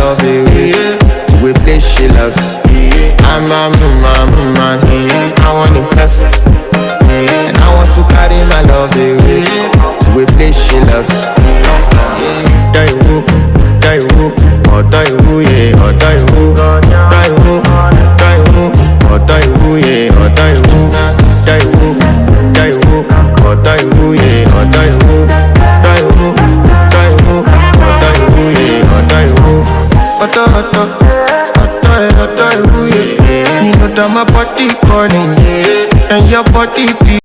love away to a place she loves. I'm a man, I want to impress, and I want to carry my love away to a place she loves. Die who, or die who, yeah, or die who, die who, or die who, yeah, or die who, die who, or die who, yeah, or die who, die who, or die who, yeah, or die who. You know that my body calling, and your body beat.